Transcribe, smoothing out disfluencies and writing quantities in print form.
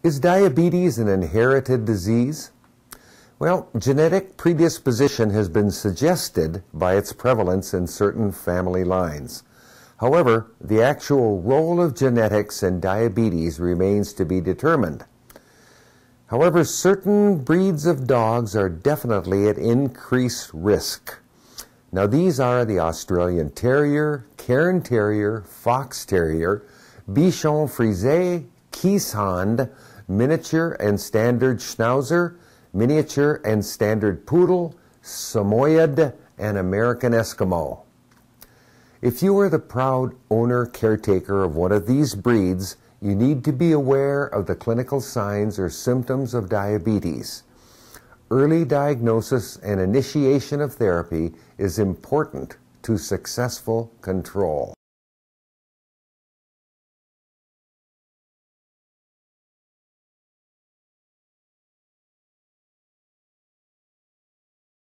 Is diabetes an inherited disease? Well, genetic predisposition has been suggested by its prevalence in certain family lines. However, the actual role of genetics in diabetes remains to be determined. However, certain breeds of dogs are definitely at increased risk. Now, these are the Australian Terrier, Cairn Terrier, Fox Terrier, Bichon Frise, Keeshond, Miniature and Standard Schnauzer, Miniature and Standard Poodle, Samoyed, and American Eskimo. If you are the proud owner-caretaker of one of these breeds, you need to be aware of the clinical signs or symptoms of diabetes. Early diagnosis and initiation of therapy is important to successful control.